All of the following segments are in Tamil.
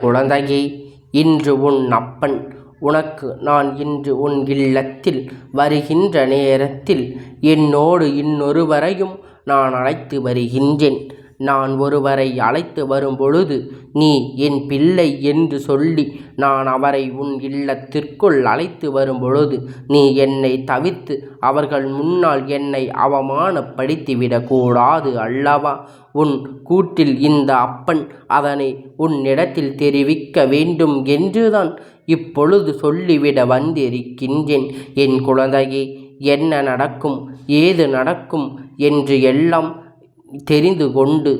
குழந்தையே, இன்று உன் அப்பன் உனக்கு நான் இன்று உன் இல்லத்தில் வருகின்ற நேரத்தில் என்னோடு இன்னொருவரையும் நான் அழைத்து வருகின்றேன். நான் ஒருவரை அழைத்து வரும்பொழுது நீ என் பிள்ளை என்று சொல்லி நான் அவரை உன் இல்லத்திற்குள் அழைத்து வரும்பொழுது நீ என்னை தவிர்த்து அவர்கள் முன்னால் என்னை அவமானப்படுத்திவிடக்கூடாது அல்லவா? உன் கூட்டில் இந்த அப்பன் அதனை உன்னிடத்தில் தெரிவிக்க வேண்டும் என்றுதான் இப்பொழுது சொல்லிவிட வந்திருக்கின்றேன். என் குழந்தையே, என்ன நடக்கும், ஏது நடக்கும் என்று எல்லாம் தெரிந்து கொண்டு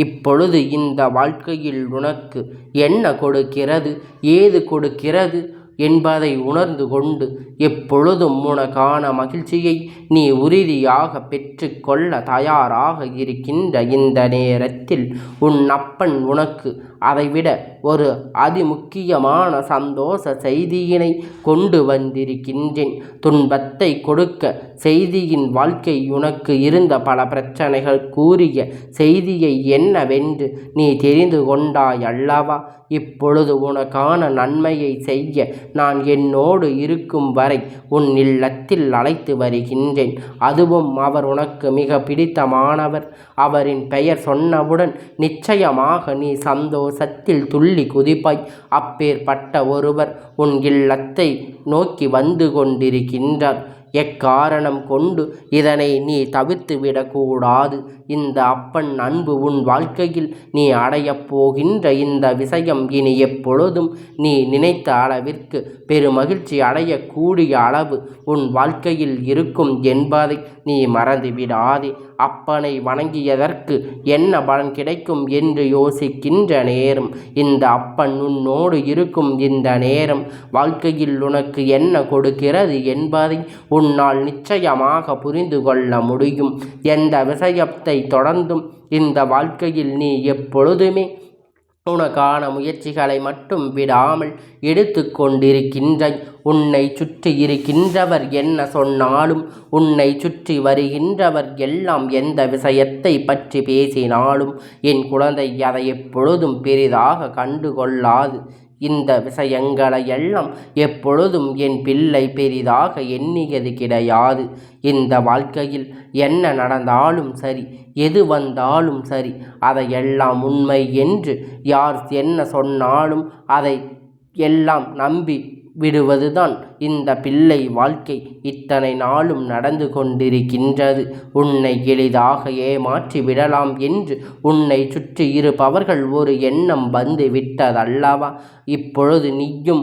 இப்பொழுது இந்த வாழ்க்கையில் உனக்கு என்ன கொடுக்கிறது, ஏது கொடுக்கிறது என்பதை உணர்ந்து கொண்டு எப்பொழுதும் உனக்கான மகிழ்ச்சியை நீ உறுதியாக பெற்று கொள்ள தயாராக இருக்கின்ற இந்த நேரத்தில் உன் அப்பன் உனக்கு அதைவிட ஒரு அதிமுக்கியமான சந்தோஷ செய்தியினை கொண்டு வந்திருக்கின்றேன். துன்பத்தை கொடுக்க செய்தியின் வாழ்க்கை உனக்கு இருந்த பல பிரச்சனைகள் கூறிய செய்தியை என்னவென்று நீ தெரிந்து கொண்டாய் அல்லவா? இப்பொழுது உனக்கான நன்மையை செய்ய நான் என்னோடு இருக்கும் வரை உன் இல்லத்தில் அழைத்து வருகின்றேன். அதுவும் அவர் உனக்கு மிக பிடித்தமானவர். அவரின் பெயர் சொன்னவுடன் நிச்சயமாக நீ சந்தோஷத்தில் துள்ளி குதிப்பாய். அப்பேற்பட்ட ஒருவர் உன் இல்லத்தை நோக்கி வந்து கொண்டிருக்கின்றார். எக்காரணம் கொண்டு இதனை நீ தவிர்த்து விடக்கூடாது. இந்த அப்பன் அன்பு உன் வாழ்க்கையில் நீ அடையப் போகின்ற இந்த விஷயம் இனி எப்பொழுதும் நீ நினைத்த அளவிற்கு பெருமகிழ்ச்சி அடையக்கூடிய அளவு உன் வாழ்க்கையில் இருக்கும் என்பதை நீ மறந்துவிடாதே. அப்பனை வணங்கியதற்கு என்ன பலன் கிடைக்கும் என்று யோசிக்கின்ற நேரம், இந்த அப்பன் உன்னோடு இருக்கும் இந்த நேரம் வாழ்க்கையில் உனக்கு என்ன கொடுக்கிறது என்பதை உன்னால் நிச்சயமாக புரிந்து கொள்ள முடியும். எந்த விஷயத்தை தொடர்ந்தும் இந்த வாழ்க்கையில் நீ எப்பொழுதுமே உனக்கான முயற்சிகளை மட்டும் விடாமல் எடுத்து கொண்டிருக்கின்றாய். உன்னை சுற்றி இருக்கின்றவர் என்ன சொன்னாலும், உன்னை சுற்றி வருகின்றவர் எல்லாம் எந்த விஷயத்தை பற்றி பேசினாலும் என் குழந்தை அதை எப்பொழுதும் பெரிதாக கண்டுகொள்ளாது. இந்த விஷயங்களை எல்லாம் எப்பொழுதும் என் பிள்ளை பெரிதாக எண்ணியது கிடையாது. இந்த வாழ்க்கையில் என்ன நடந்தாலும் சரி, எது வந்தாலும் சரி, அதையெல்லாம் உண்மை என்று யார் என்ன சொன்னாலும் அதை எல்லாம் நம்பி விடுவதுதான் இந்த பிள்ளை வாழ்க்கை இத்தனை நாளும் நடந்து கொண்டிருக்கின்றது. உன்னை எளிதாக ஏமாற்றி விடலாம் என்று உன்னை சுற்றி இருப்பவர்கள் ஒரு எண்ணம் வந்து விட்டதல்லவா? இப்பொழுது நீயும்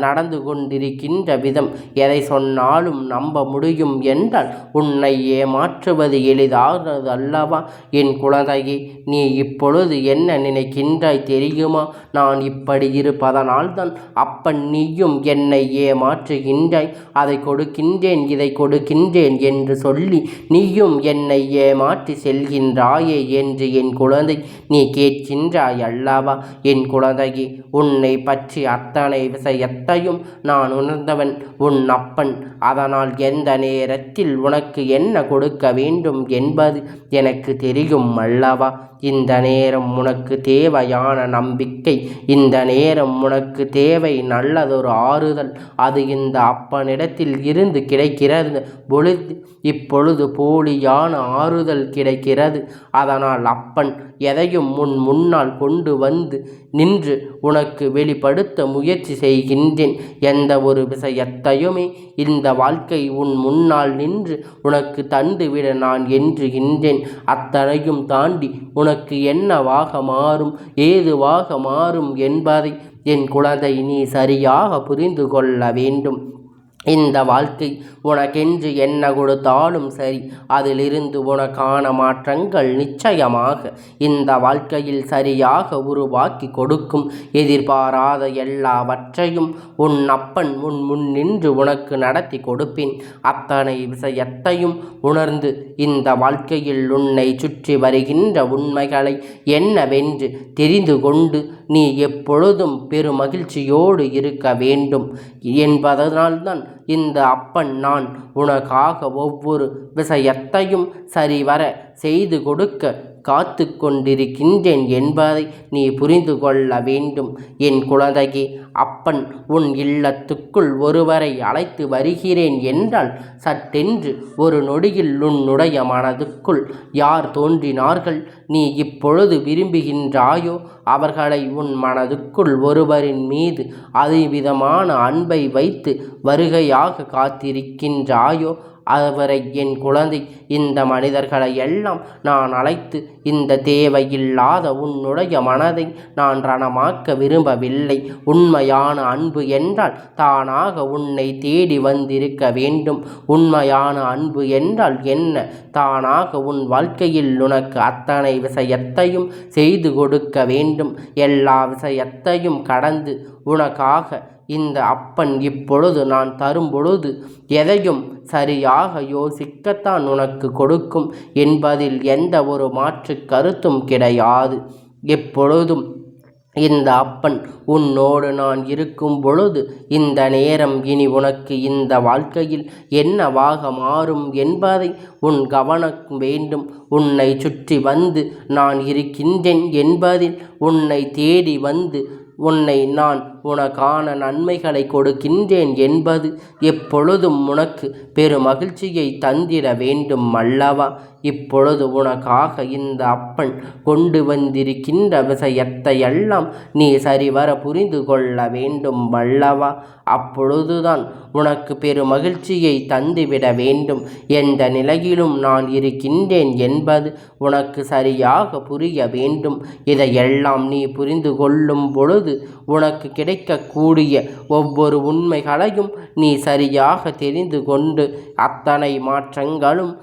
நடந்து கொண்டிருக்கின்ற விதம் எதை சொன்னாலும் நம்ப முடியும் என்றால் உன்னை ஏமாற்றுவது எளிதாகிறது அல்லவா? என் குழந்தையே, நீ இப்பொழுது என்ன நினைக்கின்றாய் தெரியுமா? நான் இப்படி இருப்பதனால்தான் அப்பன் நீயும் என்னை ஏமாற்றுகின்றாய். அதை கொடுக்கின்றேன், இதை கொடுக்கின்றேன் என்று சொல்லி நீயும் என்னை ஏமாற்றி செல்கின்றாயே என்று என் குழந்தை நீ கேட்கின்றாய் அல்லவா? என் குழந்தையே, உன்னை பற்றி அத்தனை விஷயத்தையும் நான் உணர்ந்தவன் உன் அப்பன். அதனால் எந்த நேரத்தில் உனக்கு என்ன கொடுக்க வேண்டும் என்பது எனக்கு தெரியும் அல்லவா? இந்த நேரம் உனக்கு தேவையான நம்பிக்கை, இந்த நேரம் உனக்கு தேவை நல்லதொரு ஆறுதல், அது இந்த அப்பனிடத்தில் இருந்து கிடைக்கிறது பொழுது இப்பொழுது போலியான ஆறுதல் கிடைக்கிறது. அதனால் அப்பன் எதையும் முன்னால் கொண்டு வந்து நின்று உனக்கு வெளிப்படுத்த முயற்சி செய்கின்றேன். எந்த ஒரு விஷயத்தையுமே இந்த வாழ்க்கை உன் முன்னால் நின்று உனக்கு தந்துவிட நான் என்றுகின்றேன். அத்தனையும் தாண்டி உனக்கு என்னவாக மாறும், ஏதுவாக மாறும் என்பதை என் குழந்தை நீ சரியாக புரிந்து கொள்ள வேண்டும். இந்த வாழ்க்கை உனக்கென்று என்ன கொடுத்தாலும் சரி, அதிலிருந்து உனக்கான மாற்றங்கள் நிச்சயமாக இந்த வாழ்க்கையில் சரியாக உருவாக்கி கொடுக்கும். எதிர்பாராத எல்லாவற்றையும் உன் அப்பன் முன் நின்று உனக்கு நடத்தி கொடுப்பேன். அத்தனை விஷயத்தையும் உணர்ந்து இந்த வாழ்க்கையில் உன்னை சுற்றி வருகின்ற உண்மைகளை என்னவென்று தெரிந்து கொண்டு நீ எப்பொழுதும் பெருமகிழ்ச்சியோடு இருக்க வேண்டும் என்பதனால்தான் இந்த அப்பன் நான் உனக்காக ஒவ்வொரு விஷயத்தையும் சரிவர செய்து கொடுக்க காத்து கொண்டிருக்கின்றேன் என்பதை நீ புரிந்து கொள்ள வேண்டும். என் குழந்தையே, அப்பன் உன் இல்லத்துக்குள் ஒருவரை அழைத்து வருகிறேன் என்றால் சட்டென்று ஒரு நொடியில் உன்னுடைய மனதுக்குள் யார் தோன்றினார்கள் நீ இப்பொழுது விரும்புகின்றாயோ அவர்களை உன் மனதுக்குள் ஒருவரின் மீது அதிவிதமான அன்பை வைத்து வருகையாக காத்திருக்கின்றாயோ அவரை என் குழந்தை, இந்த மனிதர்களை எல்லாம் நான் அழைத்து இந்த தேவையில்லாத உன்னுடைய மனதை நான் ரணமாக்க விரும்பவில்லை. உண்மையான அன்பு என்றால் தானாக உன்னை தேடி வந்திருக்க வேண்டும். உண்மையான அன்பு என்றால் என்ன? தானாக உன் வாழ்க்கையில் உனக்கு அத்தனை விஷயத்தையும் செய்து கொடுக்க வேண்டும். எல்லா விஷயத்தையும் கடந்து உனக்காக இந்த அப்பன் இப்பொழுது நான் தரும் பொழுது எதையும் சரியாக யோசிக்கத்தான் உனக்கு கொடுக்கும் என்பதில் எந்த ஒரு மாற்று கருத்தும் கிடையாது. எப்பொழுதும் இந்த அப்பன் உன்னோடு நான் இருக்கும் பொழுது இந்த நேரம் இனி உனக்கு இந்த வாழ்க்கையில் என்னவாக மாறும் என்பதை உன் கவனம் வேண்டும். உன்னை சுற்றி வந்து நான் இருக்கின்றேன் என்பதில் உன்னை தேடி வந்து உன்னை நான் உனக்கான நன்மைகளை கொடுக்கின்றேன் என்பது எப்பொழுதும் உனக்கு பெருமகிழ்ச்சியை தந்திட வேண்டும் அல்லவா? இப்பொழுது உனக்காக இந்த அப்பன் கொண்டு வந்திருக்கின்ற விஷயத்தை எல்லாம் நீ சரிவர புரிந்து கொள்ள வேண்டும் அல்லவா? அப்பொழுதுதான் உனக்கு பெருமகிழ்ச்சியை தந்துவிட வேண்டும். எந்த நிலையிலும் நான் இருக்கின்றேன் என்பது உனக்கு சரியாக புரிய வேண்டும். இதையெல்லாம் நீ புரிந்து கொள்ளும் பொழுது உனக்கு கிடைக்கக்கூடிய ஒவ்வொரு உண்மைகளையும் நீ சரியாக தெரிந்து கொண்டு அத்தனை மாற்றங்களும்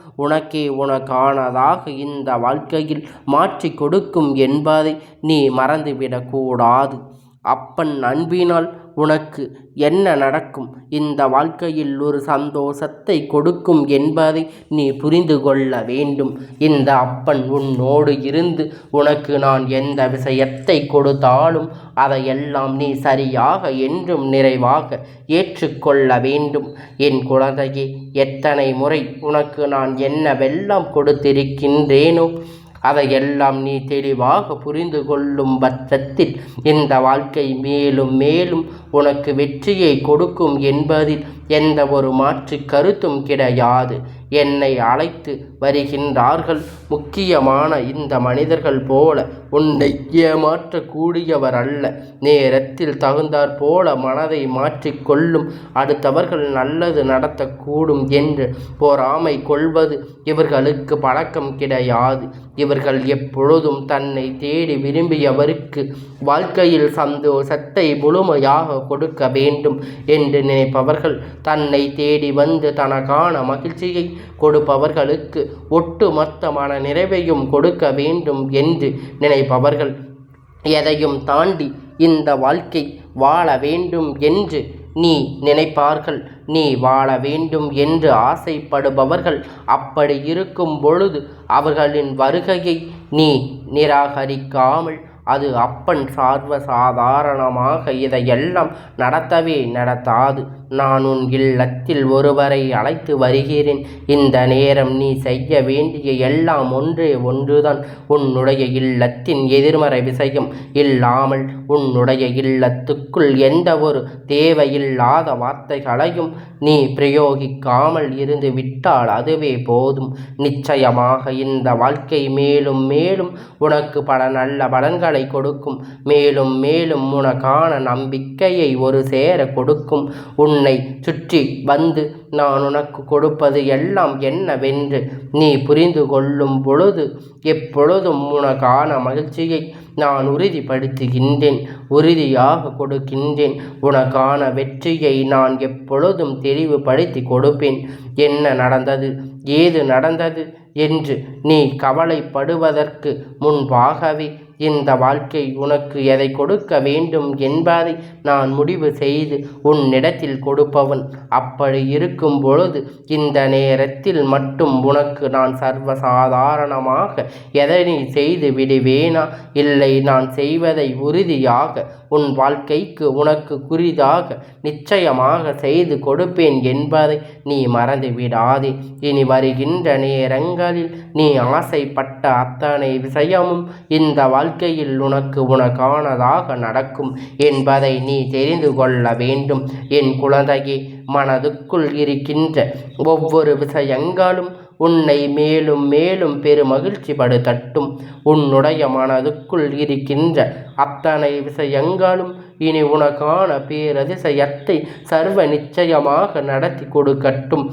உனக்கானதாக இந்த வாழ்க்கையில் மாற்றி கொடுக்கும் என்பதை நீ மறந்துவிடக்கூடாது. அப்பன் அன்பினால் உனக்கு என்ன நடக்கும்? இந்த வாழ்க்கையில் ஒரு சந்தோஷத்தை கொடுக்கும் என்பதை நீ புரிந்து கொள்ள வேண்டும். இந்த அப்பன் உன்னோடு இருந்து உனக்கு நான் எந்த விஷயத்தை கொடுத்தாலும் அதையெல்லாம் நீ சரியாக என்றும் நிறைவாக ஏற்றுக்கொள்ள வேண்டும். என் குழந்தையே, எத்தனை முறை உனக்கு நான் என்னவெல்லாம் கொடுத்திருக்கின்றேனோ அதையெல்லாம் நீ தெளிவாக புரிந்து கொள்ளும் பட்சத்தில் இந்த வாழ்க்கை மேலும் மேலும் உனக்கு வெற்றியை கொடுக்கும் என்பதில் எந்த ஒரு மாற்று கருத்தும் கிடையாது. என்னை அழைத்து வருகின்றார்கள் முக்கியமான இந்த மனிதர்கள் போல உன்னை ஏமாற்றக்கூடியவர் அல்ல. நேரத்தில் தகுந்தாற் போல மனதை மாற்றிக்கொள்ளும் அடுத்தவர்கள் நல்லது நடத்தக்கூடும் என்று பொறாமை கொள்வது இவர்களுக்கு பழக்கம் கிடையாது. இவர்கள் எப்பொழுதும் தன்னை தேடி விரும்பியவருக்கு வாழ்க்கையில் சந்தோஷத்தை முழுமையாக கொடுக்க வேண்டும் என்று நினைப்பவர்கள், தன்னை தேடி வந்து தனக்கான மகிழ்ச்சியை கொடுப்பவர்களுக்கு ஒட்டுமொத்தமான நிறைவையும் கொடுக்க வேண்டும் என்று நினைப்பவர்கள், எதையும் தாண்டி இந்த வாழ்க்கை வாழ வேண்டும் என்று நீ நினைப்பார்கள். நீ வாழ வேண்டும் என்று ஆசைப்படுபவர்கள் அப்படி இருக்கும் பொழுது அவர்களின் வருகையை நீ நிராகரிக்காமல் அது அப்பன் சாதாரணமாக இதையெல்லாம் நடத்தாது. நான் உன் இல்லத்தில் ஒருவரை அழைத்து வருகிறேன். இந்த நேரம் நீ செய்ய வேண்டிய எல்லாம் ஒன்றுதான். உன்னுடைய இல்லத்தின் எதிர்மறை விஷயம் இல்லாமல் உன்னுடைய இல்லத்துக்குள் எந்த ஒரு தேவையில்லாத வார்த்தைகளையும் நீ பிரயோகிக்காமல் இருந்து விட்டால் அதுவே போதும். நிச்சயமாக இந்த வாழ்க்கை மேலும் மேலும் உனக்கு பல நல்ல பலன்களை கொடுக்கும். மேலும் மேலும் உனக்கான நம்பிக்கையை ஒரு சேர கொடுக்கும். உன்னை சுற்றி வந்து நான் உனக்கு கொடுப்பது எல்லாம் என்னவென்று நீ புரிந்து கொள்ளும் பொழுது எப்பொழுதும் உனக்கான மகிழ்ச்சியை நான் உறுதிப்படுத்துகின்றேன், உறுதியாக கொடுக்கின்றேன். உனக்கான வெற்றியை நான் எப்பொழுதும் தெளிவுபடுத்தி கொடுப்பேன். என்ன நடந்தது, ஏது நடந்தது என்று நீ கவலைப்படுவதற்கு முன்பாகவே இந்த வாழ்க்கை உனக்கு எதை கொடுக்க வேண்டும் என்பதை நான் முடிவு செய்து உன்னிடத்தில் கொடுப்பவன். அப்படி இருக்கும் பொழுது இந்த நேரத்தில் மட்டும் உனக்கு நான் சர்வசாதாரணமாக எதனை செய்து விடுவேனா? இல்லை, நான் செய்வதை உறுதியாக உன் வாழ்க்கைக்கு உனக்கு குறிதாக நிச்சயமாக செய்து கொடுப்பேன் என்பதை நீ மறந்து விடாதே. இனி வருகின்ற நேரங்களில் நீ ஆசைப்பட்ட அத்தனை விஷயமும் இந்த வாழ்க்கையில் உனக்கானதாக நடக்கும் என்பதை நீ தெரிந்து கொள்ள வேண்டும். என் குழந்தையே, மனதுக்குள் இருக்கின்ற ஒவ்வொரு விஷயங்களும் உன்னை மேலும் மேலும் பெருமகிழ்ச்சி படுத்தட்டும். உன்னுடைய மனதுக்குள் இருக்கின்ற அத்தனை விஷயங்களும் இனி உனக்கான பேரதிசயத்தை சர்வ நிச்சயமாக நடத்தி கொடுக்கட்டும்.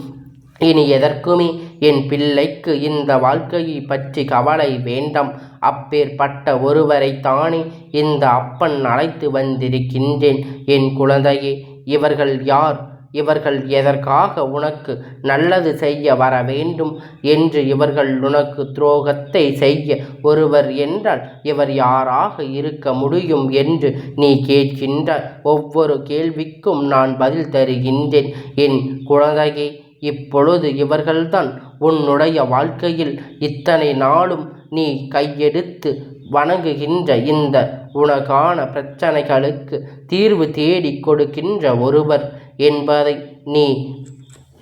இனி எதற்குமே என் பிள்ளைக்கு இந்த வாழ்க்கையை பற்றி கவலை வேண்டாம். அப்பேற்பட்ட ஒருவரை தானே இந்த அப்பன் அழைத்து வந்திருக்கின்றேன். என் குழந்தையே, இவர்கள் யார்? இவர்கள் எதற்காக உனக்கு நல்லது செய்ய வர வேண்டும் என்று இவர்கள் உனக்கு துரோகத்தை செய்ய ஒருவர் என்றால் இவர் யாராக இருக்க முடியும் என்று நீ கேட்கின்ற ஒவ்வொரு கேள்விக்கும் நான் பதில் தருகின்றேன். என் குழந்தையே, இப்பொழுது இவர்கள்தான் உன்னுடைய வாழ்க்கையில் இத்தனை நாளும் நீ கையெடுத்து வணங்குகின்ற இந்த உனக்கான பிரச்சனைகளுக்கு தீர்வு தேடி கொடுக்கின்ற ஒருவர் என்பதை நீ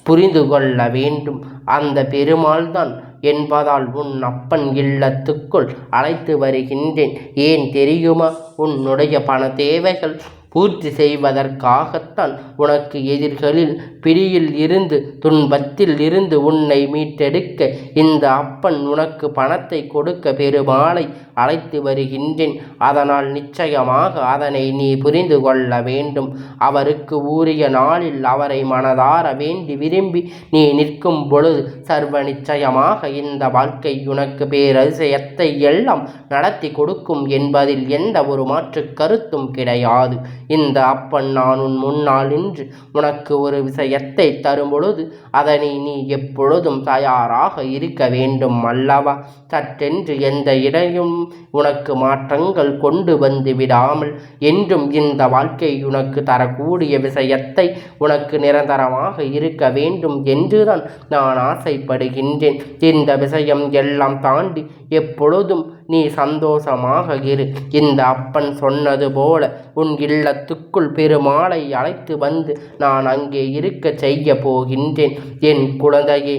புரிந்து கொள்ள வேண்டும். அந்த பெருமாள் தான் என்பதால் உன் அப்பன் இல்லத்துக்குள் அழைத்து வருகின்றேன். ஏன் தெரியுமா? உன்னுடைய பண தேவைகள் பூர்த்தி செய்வதற்காகத்தான். உனக்கு எதிர்களில் பிடியில் இருந்து துன்பத்தில் இருந்து உன்னை மீட்டெடுக்க இந்த அப்பன் உனக்கு பணத்தை கொடுக்க பெருமாளை அழைத்து வருகின்றேன். அதனால் நிச்சயமாக அதனை நீ புரிந்து கொள்ள வேண்டும். அவருக்கு உரிய நாளில் அவரை மனதார வேண்டி விரும்பி நீ நிற்கும் பொழுது சர்வ நிச்சயமாக இந்த வாழ்க்கை உனக்கு பேரதிசயத்தை எல்லாம் நடத்தி கொடுக்கும் என்பதில் எந்த ஒரு மாற்று கருத்தும் கிடையாது. இந்த அப்பன் நான் உன் முன்னால் நின்று உனக்கு ஒரு விஷயத்தை தரும் பொழுது அதனை நீ எப்பொழுதும் தயாராக இருக்க வேண்டும் அல்லவா? சற்றென்று எந்த இடையும் உனக்கு மாற்றங்கள் கொண்டு வந்து விடாமல் என்றும் இந்த வாழ்க்கை உனக்கு தரக்கூடிய விஷயத்தை உனக்கு நிரந்தரமாக இருக்க வேண்டும் என்றுதான் நான் ஆசைப்படுகின்றேன். இந்த விஷயம் எல்லாம் தாண்டி எப்பொழுதும் நீ சந்தோஷமாக இரு. இந்த அப்பன் சொன்னது போல உன் இல்லத்துக்குள் பெருமாளை அழைத்து வந்து நான் அங்கே இருக்க செய்ய போகின்றேன். என் குழந்தையே,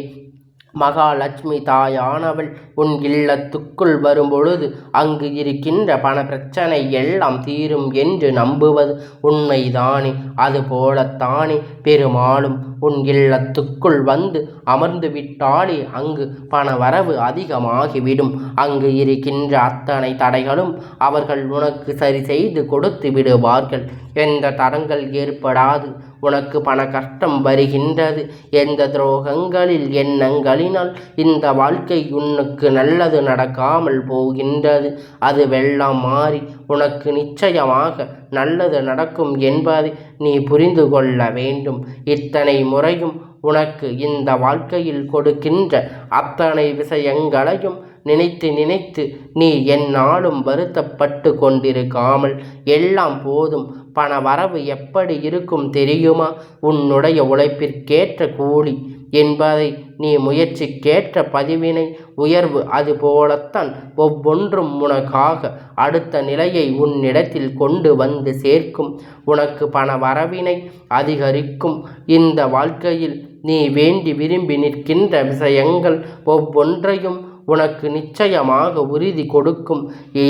மகாலட்சுமி தாயானவள் உன் இல்லத்துக்குள் வரும்பொழுது அங்கு இருக்கின்ற பண பிரச்சனை எல்லாம் தீரும் என்று நம்புவது உண்மைதானே? அதுபோலத்தானே பெருமாளும் உன் இல்லத்துக்குள் வந்து அமர்ந்து விட்டாலே அங்கு பண வரவு அதிகமாகிவிடும். அங்கு இருக்கின்ற அத்தனை தடைகளும் அவர்கள் உனக்கு சரி செய்து கொடுத்து விடுவார்கள். எந்த தடங்கள் ஏற்படாது. உனக்கு பண கஷ்டம் வருகின்றது. எந்த துரோகங்களில் எண்ணங்களினால் இந்த வாழ்க்கை உனக்கு நல்லது நடக்காமல் போகின்றது. அது வெள்ளம் மாறி உனக்கு நிச்சயமாக நல்லது நடக்கும் என்பதை நீ புரிந்து கொள்ள வேண்டும். இத்தனை முறையும் உனக்கு இந்த வாழ்க்கையில் கொடுக்கின்ற அத்தனை விஷயங்களையும் நினைத்து நினைத்து நீ எந்நாளும் வருத்தப்பட்டு கொண்டிருக்காமல் எல்லாம் போதும். பண வரவு எப்படி இருக்கும் தெரியுமா? உன்னுடைய உழைப்பிற்கேற்ற கூலி என்பதை நீ முயற்சிக்கேற்ற பதிவினை உயர்வு அதுபோலத்தான் ஒவ்வொன்றும் உனக்காக அடுத்த நிலையை உன்னிடத்தில் கொண்டு வந்து சேர்க்கும். உனக்கு பண வரவினை அதிகரிக்கும். இந்த வாழ்க்கையில் நீ வேண்டி விரும்பி நிற்கின்ற விஷயங்கள் ஒவ்வொன்றையும் உனக்கு நிச்சயமாக உறுதி கொடுக்கும்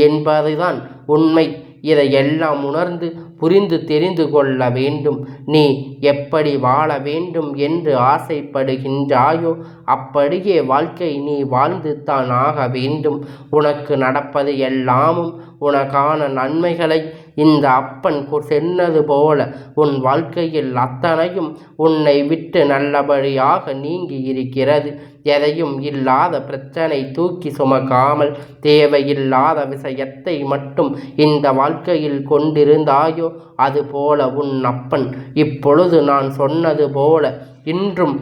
என்பதுதான் உண்மை. இதையெல்லாம் உணர்ந்து புரிந்து தெரிந்து கொள்ள வேண்டும். நீ எப்படி வாழ வேண்டும் என்று ஆசைப்படுகின்றாயோ அப்படியே வாழ்க்கை நீ வாழ்ந்து தான் ஆக வேண்டும். உனக்கு நடப்பது எல்லாமும் உனக்கான நன்மைகளை இந்த அப்பன் சொன்னது போல உன் வாழ்க்கையில் அத்தனையும் உன்னை விட்டு நல்லபடியாக நீங்கி இருக்கிறது. எதையும் இல்லாத பிரச்சனை தூக்கி சுமக்காமல் தேவையில்லாத விஷயத்தை மட்டும் இந்த வாழ்க்கையில் கொண்டிருந்தாயோ அதுபோல உன் அப்பன் இப்பொழுது நான் சொன்னது போல இன்றும்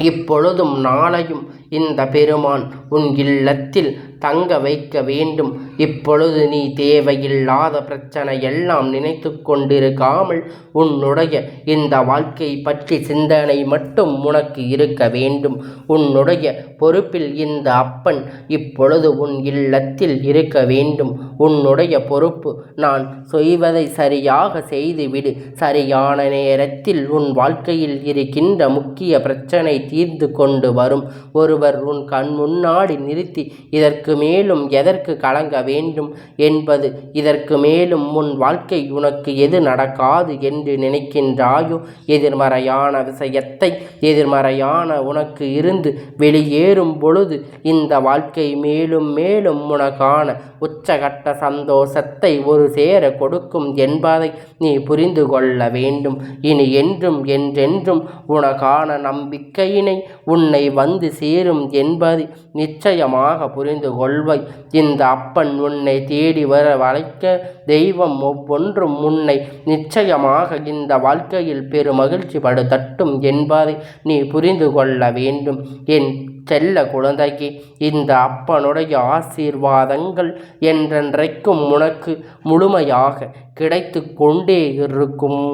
இப்பொழுதும் நாளையும் இந்த பெருமான் உன் இல்லத்தில் தங்க வைக்க வேண்டும். இப்பொழுது நீ தேவையில்லாத பிரச்சனை எல்லாம் நினைத்து கொண்டிருக்காமல் உன்னுடைய இந்த வாழ்க்கை பற்றி சிந்தனை மட்டும் உனக்கு இருக்க வேண்டும். உன்னுடைய பொறுப்பில் இந்த அப்பன் இப்பொழுது உன் இல்லத்தில் இருக்க வேண்டும். உன்னுடைய பொறுப்பு, நான் செய்வதை சரியாக செய்துவிடு. சரியான நேரத்தில் உன் வாழ்க்கையில் இருக்கின்ற முக்கிய பிரச்சனை தீர்ந்து கொண்டு வரும். ஒருவர் உன் கண் முன்னாடி நிறுத்தி இதற்கு மேலும் எதற்கு கலங்க வேண்டும் என்பது, இதற்கு மேலும் உன் வாழ்க்கை உனக்கு எது நடக்காது என்று நினைக்கின்றாயோ, எதிர்மறையான விஷயத்தை எதிர்மறையான உனக்கு இருந்து வெளியேறும் பொழுது இந்த வாழ்க்கை மேலும் மேலும் உனக்கான உச்சகட்ட சந்தோஷத்தை ஒரு சேர கொடுக்கும் என்பதை நீ புரிந்து கொள்ள வேண்டும். இனி என்றும் என்றென்றும் உனக்கான நம்பிக்கையினை உன்னை வந்து சேரும் என்பதை நிச்சயமாக புரிந்து கொள்வாய். இந்த அப்பன் உன்னை தேடி வர வளைக்க தெய்வம் ஒவ்வொன்றும் உன்னை நிச்சயமாக இந்த வாழ்க்கையில் பெருமகிழ்ச்சி படுத்தட்டும் என்பதை நீ புரிந்து கொள்ள வேண்டும். என் செல்ல குழந்தைக்கு இந்த அப்பனுடைய ஆசீர்வாதங்கள் என்றென்றைக்கும் உனக்கு முழுமையாக கிடைத்து கொண்டே இருக்கும்.